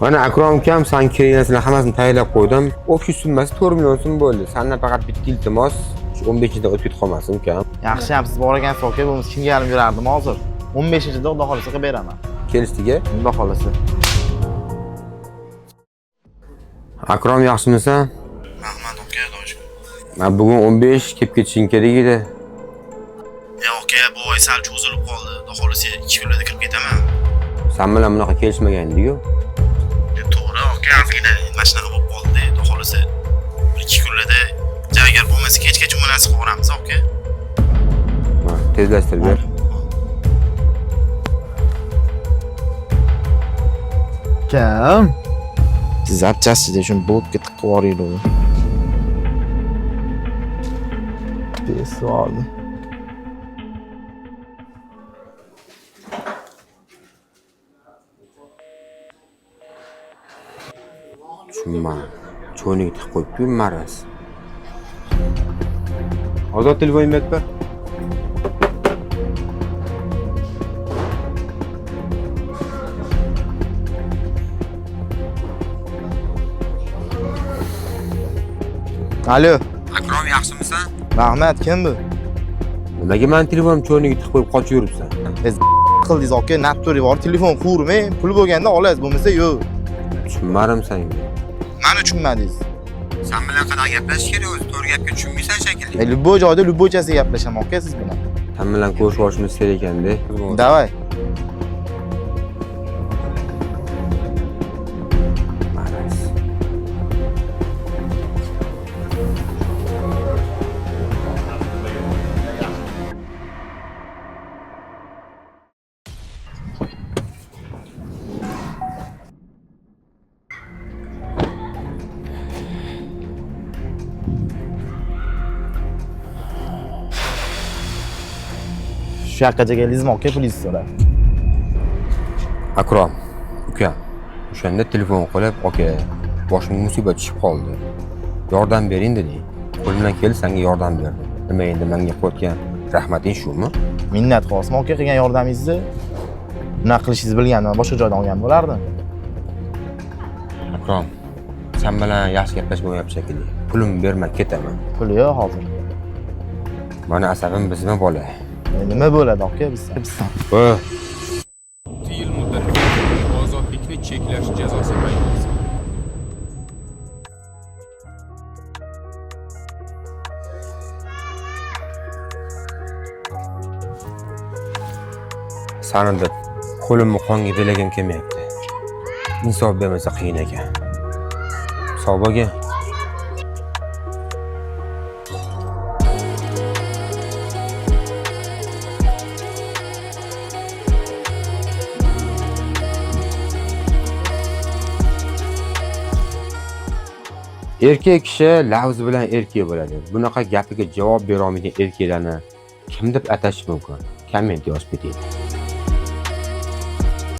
Mana Akrom ukam san keraklarni hammasini tayyorlab qo'ydim. Ofis summasi 4 million so'm bo'ldi. Sendan faqat bitta iltimos, 15-da o'tib qolmasin ukam. Yaxshi ham siz bor ekansiz aka, bo'lmasa kimga olib yurardim hozir. 15-da xudo xolasa qilib beraman. Kelishdiki? Xudo xolasa. Akrom yaxshimisan? Rahmat aka, do'st. Men bugun 15 kelib ketishing kerak edi. Aka, bu oy sal cho'zilib qoldi. Xudo xolasa 2 kunlarda kirib ketaman. Sen bilan bunaqa kelishmagandik-ku. To'g'ri aka, ozgina mana shunaqa bo'lib qoldi. Xudo xolasa 1-2 kunlarda agar bo'lmasa kechgacha umarasi qilib aka. Tezlashtirib ber. Kim? Siz apchasida shuni bo'tga tiqib yuboringlar. Pesol. Tushunma. Cho'niga tiqib qo'yibdi maraz. Ozod telefon berdi. Alo. Akrom yaxshimisan? Rahmat, kim bu? Nimaga men telefonim cho'niga tiqib qo'yib qochib yuribsan? Qildingiz aka, naptori bor, telefon qurmay, pul bo'lganda olasiz, bo'lmasa yo'q. Tushunmadim senga. Meni tushunmadingiz. Sen bilan qanaqa gaplashish kerak o'zi? To'g'ri gapga tushunmaysan shekilli. Любой joyda любойchasi gaplashaman aka siz bilan. Sen bilan ko'rishib olishimiz kerak ekanda. Davay. Maraz. Shu yoqqa keldingizmi aka, pulingizni so'rab. Akrom, ukam. O'shanda telefon qilib, "Aka, boshimga musibat tushib qoldi. Yordam bering" dedi. Qo'limdan keldi senga yordam berdim. Nima endi menga qo'ygan rahmating shumi? Minnat qilsam aka qilgan yordamingizni. Nima qilishingizni bilganman, boshqa joydan olgan bo'lardim. Akrom, sen bilan yaxshi gaplashmayapmiz shekilli. Pulimni berma, ketaman. Pul yo'q hozir. Mana asabim bizmi bola? Nima bo'ladi aka bizdan? 6 yil muddatga ozodlikni cheklash jazosi belgilandi. Sanada qo'limni qonga belagim kelmayapti. Insof bermasa qiyin ekan. Savobaga erkak kishi lafzi bilan erkak bo'ladi. Bunaqa gapiga javob bera olmaydigan erkaklarni kim deb atash mumkin? Komment yozib keting.